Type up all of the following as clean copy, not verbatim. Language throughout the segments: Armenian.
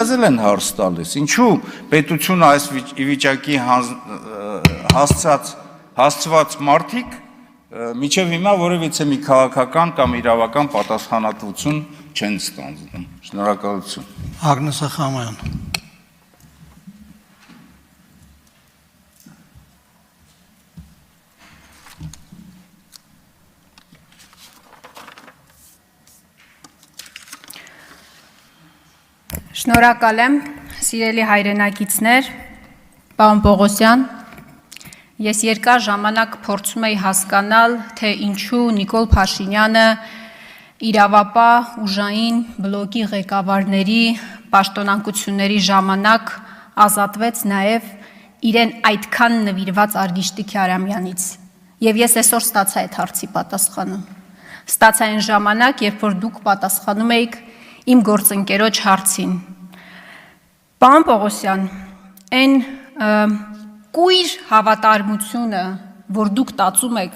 Զել են հարց տալիս, ինչու պետությունը այս վիճակի հասցված մարդիկ միջև հիմա որևիցե մի քաղաքական կամ իրավական պատասխանատվություն չեն ստանձնում։ Շնորհակալություն։ Ագնես Ախամյան։ Շնորհակալ եմ, սիրելի հայրենակիցներ, պարոն Պողոսյան, ես երկար ժամանակ փորձում էի հասկանալ, թե ինչու Նիկոլ Փաշինյանը իրավապահ ուժային բլոկի ղեկավարների պաշտոնանկությունների ժամանակ ազատվեց նաև իրեն այդքան նվիրված Արգիշտի Քյարամյանից, և ես այսօր ստացա այդ հարցի պատասխանը, ստացա այն ժամանակ, երբ որ դուք պատասխանում էիք իմ գործընկերոջ հարցին։ Պարոն Պողոսյան, այն կույր հավատարմությունը, որ դուք տածում եք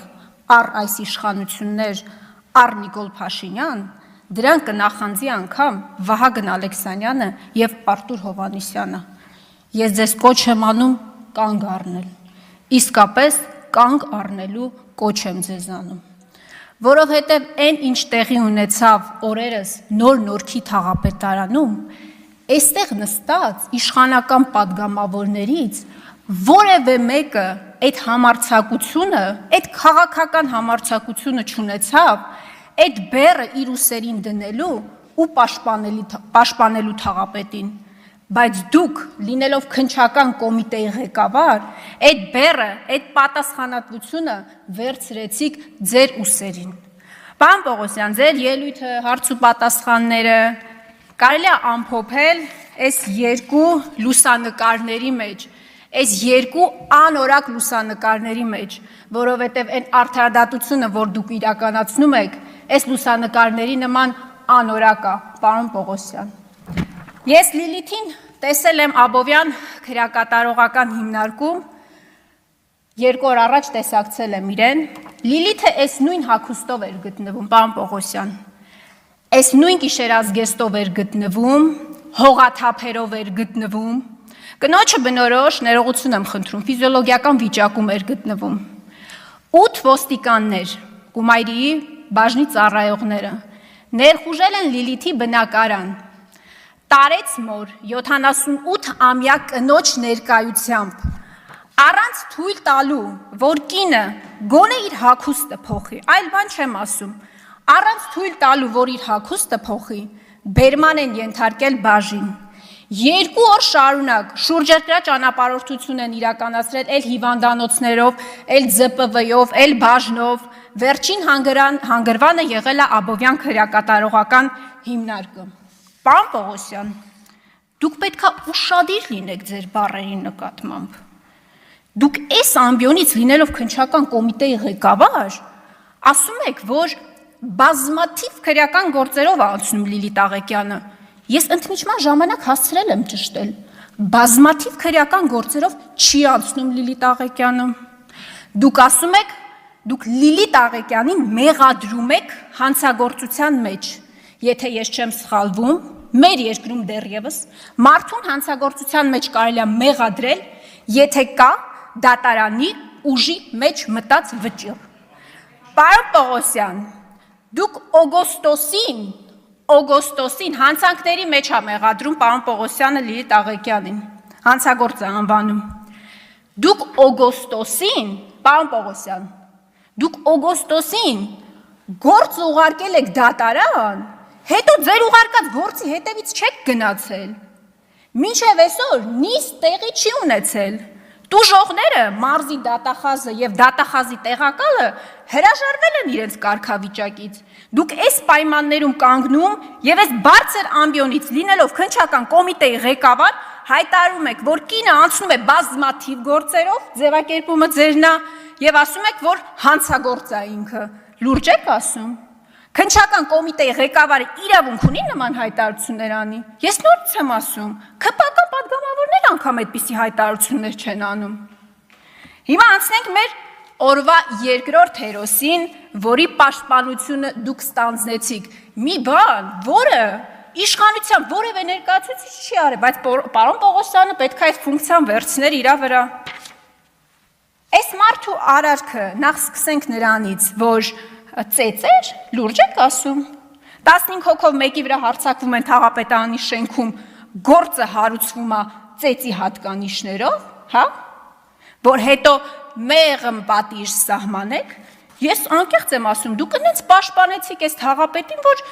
առ այս իշխանություններ, առ Նիկոլ Փաշինյան, դրան կնախանձի անգամ Վահագն Ալեքսանյանը և Արտուր Հովհաննիսյանը։ Ես ձեզ կոչ եմ անում կանգ առնել, իսկապես կանգ առնելու կոչ եմ ձեզ անում, որովհետև այն ինչ տեղի ունեցավ օրերս Նոր Նորքի թաղապետարանում, այստեղ նստած իշխանական պատգամավորներից որևէ մեկը այդ համարձակությունը, այդ քաղաքական համարձակությունը չունեցավ, այդ բեռը իր ուսերին դնելու ու պաշտպանելու թաղապետին, բայց դուք, լինելով քննչական կոմիտեի ղեկավար, այդ բեռը, այդ պատասխանատվությունը վերցրեցիք ձեր ուսերին։ Պարոն Պողոսյան, ձեր ելույթը, հարց ու պատասխանները կարելի է ամփոփել այս երկու լուսանկարների մեջ, այս երկու անորակ լուսանկարների մեջ, որովհետև այն արդարադատությունը, որ դուք իրականացնում եք, այս լուսանկարների նման անորակ է, պարոն Պողոսյան։ Ես Լիլիթին տեսել եմ Աբովյան քրեակատարողական հիմնարկում, 2 օր առաջ տեսակցել եմ իրեն, Լիլիթը այս նույն հագուստով էր գտնվում, պարոն Պողոսյան, այս նույն գիշերազգեստով էր գտնվում, հողաթափերով էր գտնվում, կնոջը բնորոշ ներողություն եմ խնդրում, ֆիզիոլոգիական վիճակում էր գտնվում, 8 ոստիկաններ, Կումայրիի բաժնի ծառայողները, ներխուժել են Լիլիթի բնակարան, տարեց մոր 78-ամյա կնոջ ներկայությամբ, առանց թույլ տալու, որ կինը գոնե իր հագուստը փոխի, այլ բան չեմ ասում, առանց թույլ տալու, որ իր հագուստը փոխի, բերման են ենթարկել բաժին, 2 օր շարունակ շուրջերկրյա ճանապարհորդություն են իրականացրել էլ հիվանդանոցներով, էլ ԶՊՎ-ով, էլ բաժնով, վերջին հանգրվանը եղել է Աբովյան քրեակատարողական հիմնարկը։ Պարոն Պողոսյան, դուք պետք է ուշադիր լինեք ձեր բառերի նկատմամբ։ Դուք այս ամբիոնից լինելով քննչական կոմիտեի ղեկավար, ասում եք, որ բազմաթիվ քրեական գործերով է անցնում Լիլիթ Աղեկյանը։ Ես ընդմիջման ժամանակ հասցրել եմ ճշտել, բազմաթիվ քրեական գործերով չի անցնում Լիլիթ Աղեկյանը։ Դուք ասում եք, դուք Լիլիթ Աղեկյանին մեղադրում եք հանցագործության մեջ։ Եթե ես չեմ սխալվում, մեր երկրում դեռևս մարդուն հանցագործության մեջ կարելի է մեղադրել, եթե կա դատարանի ուժի մեջ մտած վճիռ։ Պարոն Պողոսյան, դուք օգոստոսին հանցանքների մեջ է մեղադրում պարոն Պողոսյանը Լիլիթ Աղեկյանին, հանցագործ է անվանում։ Դուք օգոստոսին, պարոն Պողոսյան, դուք օգոստոսին գործ ուղարկել եք դատարան, հետո ձեր ուղարկած գործի հետևից չեք գնացել։ Մինչև այսօր նիստ տեղի չի ունեցել։ Տուժողները, մարզի դատախազը և դատախազի տեղակալը հրաժարվել են իրենց կարգավիճակից։ Դուք այս պայմաններում կանգնում և այս բարձր ամբիոնից լինելով քննչական կոմիտեի ղեկավար հայտարարում եք, որ կինը անցնում է բազմաթիվ գործերով, ձևակերպումը ձերն է, և ասում եք, որ հանցագործ է ինքը։ Լուրջ եք ասում։ Քննչական կոմիտեի ղեկավարը իրավունք ունի նման հայտարարություններ անի։ Ես նորից եմ ասում, ՔՊԿ պատգամավորներ անգամ այդպիսի հայտարարություններ չեն անում։ Հիմա անցնենք մեր օրվա երկրորդ հերոսին, որի պաշտպանությունը դուք ստանձնեցիք։ Մի բան, որը իշխանության որևէ ներկայացուցիչ չի արել, բայց պարոն Պողոսյանը պետք է այդ ֆունկցիան վերցներ իր վրա։ Այս մարդու արարքը, նախ սկսենք նրանից, որ ծեծեր, լուրջ եք ասում։ 15 հոգով մեկի վրա հարձակվում են Թաղապետարանի շենքում, գործը հարուցվում է ծեծի հատկանիշներով, հա, որ հետո մեղմ պատիժ սահմանեք։ Ես անկեղծ եմ ասում, դուք ինձ պաշտպանեցիք այս թաղապետին, որ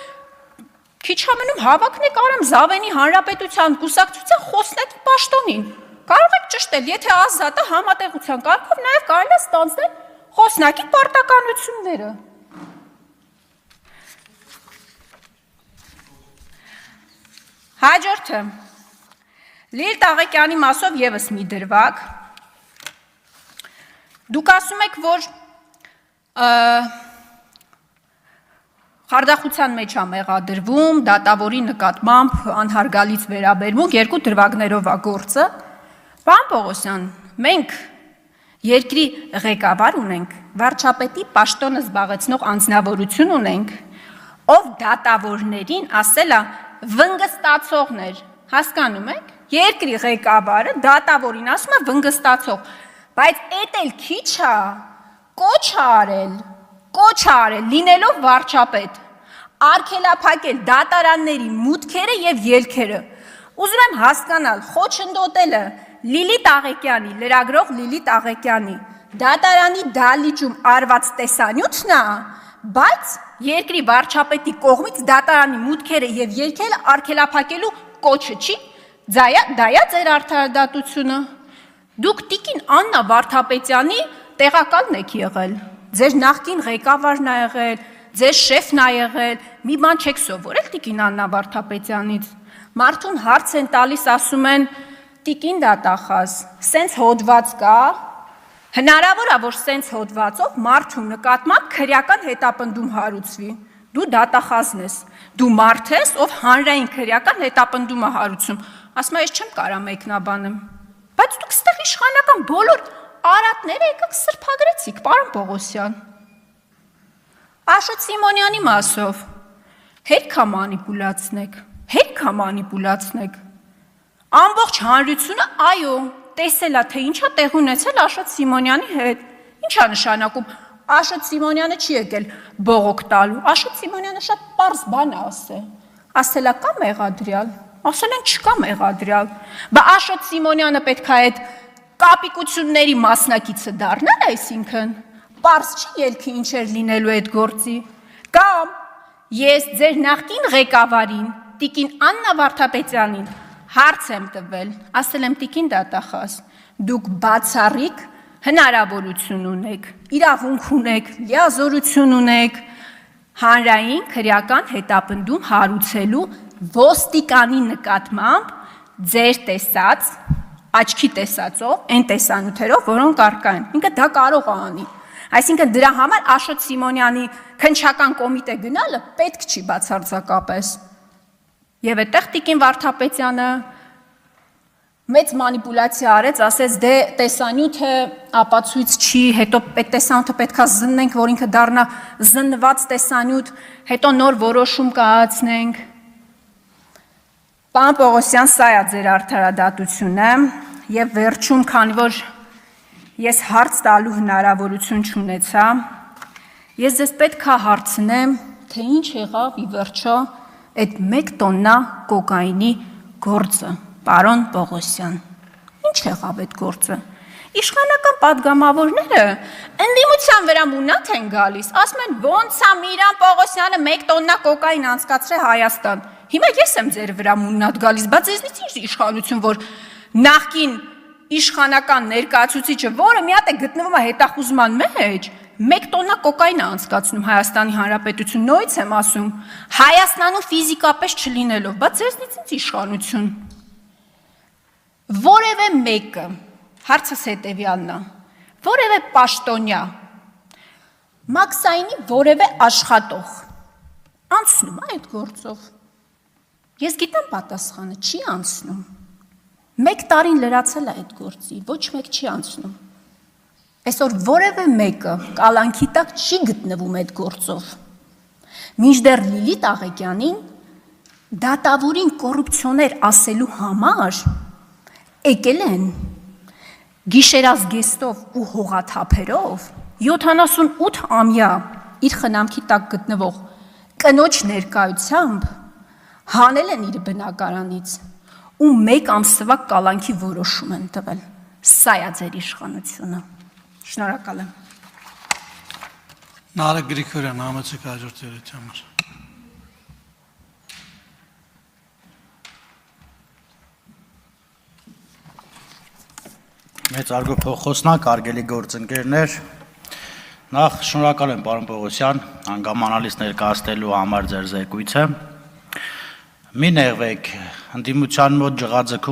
քիչ ամենում հավաքնեք Արամ Զավենի Հանրապետության կուսակցության խոսնակի պաշտոնին։ Կարող եք ճշտել, եթե ազատ է համատեղության կարգով, նաև կարելի է ստանձնել խոսնակի պարտականությունները։ Հաջորդը Լիլիթ Տաղեկյանի մասով եւս մի դրվագ։ Դուք ասում եք, որ խարդախության մեջ է մեղադրվում, դատավորի նկատմամբ անհարգալից վերաբերմունք, երկու դրվագներով է գործը։ Պարոն Պողոսյան, մենք երկրի ղեկավար ունենք, վարչապետի պաշտոնը զբաղեցնող անձնավորություն ունենք, ով դատավորներին ասել է վնգստացողներ, հասկանում եք։ Երկրի ղեկավարը դատավորին ասում է վնգստացող, բայց էդ էլ քիչ է, կոչ արել, լինելով վարչապետ, արգելափակել դատարանների մուտքերը եւ ելքերը։ Ուզում եմ հասկանալ, խոչընդոտելը Լիլիթ Տաղեկյանի, լրագրող Լիլիթ Տաղեկյանի դատարանի դալիճում արված տեսանյութն է, բայց երկրի վարչապետի կողմից դատարանի մուտքերը եւ ելքերը արգելափակելու կոչը չի։ Դա է ձեր արդարադատությունը։ Դուք տիկին Աննա Վարդապետյանի տեղակալն եք եղել, ձեր նախկին ղեկավարն ա եղել, ձեր շեֆն ա եղել, մի բան չեք սովորել տիկին Աննա Վարդապետյանից։ Մարդուն հարց են տալիս, ասում են, տիկին դատախազ, սենց հոդված կա, հնարավոր է, որ սենց հոդվածով մարդու նկատմամբ քրեական հետապնդում հարուցվի։ Դու դատախազն ես, դու մարդ ես, ով հանրային քրեական հետապնդում է հարուցում։ Ասում եմ, ես չեմ կարա մեկնաբանեմ։ Բայց դուք ստեղ իշխանական բոլոր արատները եկաք սրբագրեցիք, պարոն Պողոսյան։ Աշոտ Սիմոնյանի մասով հերքա մանիպուլացնեք։ Ամբողջ հանրությունը, այո, տեսել է, թե ինչա տեղ ունեցել Աշոտ Սիմոնյանի հետ։ Ինչա նշանակում, Աշոտ Սիմոնյանը չի եկել բողոք տալու, Աշոտ Սիմոնյանը շատ պարզ բան է ասել։ Ասել է կա մեղադրյալ, ասել են չկա մեղադրյալ։ Բա Աշոտ Սիմոնյանը պետք է այդ կապիկությունների մասնակիցը դառնալ, այսինքն պարզ չի ելքի ինչ էր լինելու այդ գործի։ Կամ ես ձեր նախկին ղեկավարին, տիկին Աննա Վարդապետյանին հարց եմ տվել, ասել եմ տիկին դատախազ, դուք բացառիկ հնարավորություն ունեք, իրավունք ունեք, լիազորություն ունեք հանրային քրեական հետապնդում հարուցելու ոստիկանի նկատմամբ ձեր տեսած, աչքի տեսածով, այն տեսանյութերով, որոնք առկա են։ Ինքը դա կարող է անի։ Այսինքն դրա համար Աշոտ Սիմոնյանի քննչական կոմիտե գնալը պետք չի բացարձակապես։ Եվ այդտեղ տիկին Վարդապետյանը մեծ մանիպուլյացիա արեց, ասեց դե տեսանյութը ապացույց չի, հետո այդ տեսանյութը պետքա զննենք, որ ինքը դառնա զննված տեսանյութ, հետո նոր որոշում կայացնենք։ Պարոն Պողոսյան, սա է ձեր արդարադատությունը եւ վերջում, քանի որ ես հարց տալու հնարավորություն չունեցա, ես ձեզ պետք է հարցնեմ, թե ինչ եղավ ի վերջո այդ 1 տոննա կոկայինի գործը, պարոն Պողոսյան, ինչ եղավ այդ գործը։ Իշխանական պատգամավորները ընդդիմության վրա մունատ են գալիս, ասում են ոնց է Միրան Պողոսյանը 1 տոննա կոկային անցկացրել Հայաստան։ Հիմա ես եմ ձեր վրա մունատ գալիս, բայց ձեզնից ինչ իշխանություն, որ նախկին իշխանական ներկայացուցիչը, որը մի հատ է գտնվում է հետախուզման մեջ, 1 տոննա կոկային է անցկացնում Հայաստանի Հանրապետություն, նույնց եմ ասում, Հայաստանում ֆիզիկապես չլինելով, բայց ձեզնից ինչ իշխանություն։ Որևէ մեկը, հարցս հետևյալն է, որևէ պաշտոնյա, մաքսայինի որևէ աշխատող անցնում է այդ գործով։ Ես գիտեմ պատասխանը, չի անցնում։ 1 տարին լրացել է այդ գործի, ոչ մեկ չի անցնում։ Այսօր որևէ մեկը կալանքի տակ չի գտնվում այդ գործով։ Մինչդեռ Լիլիթ Տաղեկյանին դատավորին կոռուպցիոներ ասելու համար եկել են գիշերազգեստով ու հողաթափերով 78-ամյա իր խնամքի տակ գտնվող կնոջ ներկայությամբ հանել են իր բնակարանից ու 1 ամսվա կալանքի որոշում են տվել։ Սա է ձեր իշխանությունը։ Շնորհակալ եմ։ Նարեկ Գրիգորյան, համեցեք հաջորդ երեքի համար։ Մեծարգո փոխոսնակ, արգելի գործընկերներ, նախ շնորհակալ եմ պարոն Պողոսյան, հանգամանալից ներկայացնելու համար ձեր զեկույցը։ Մի նեղվեք, ընդդիմության մոտ ջղաձգում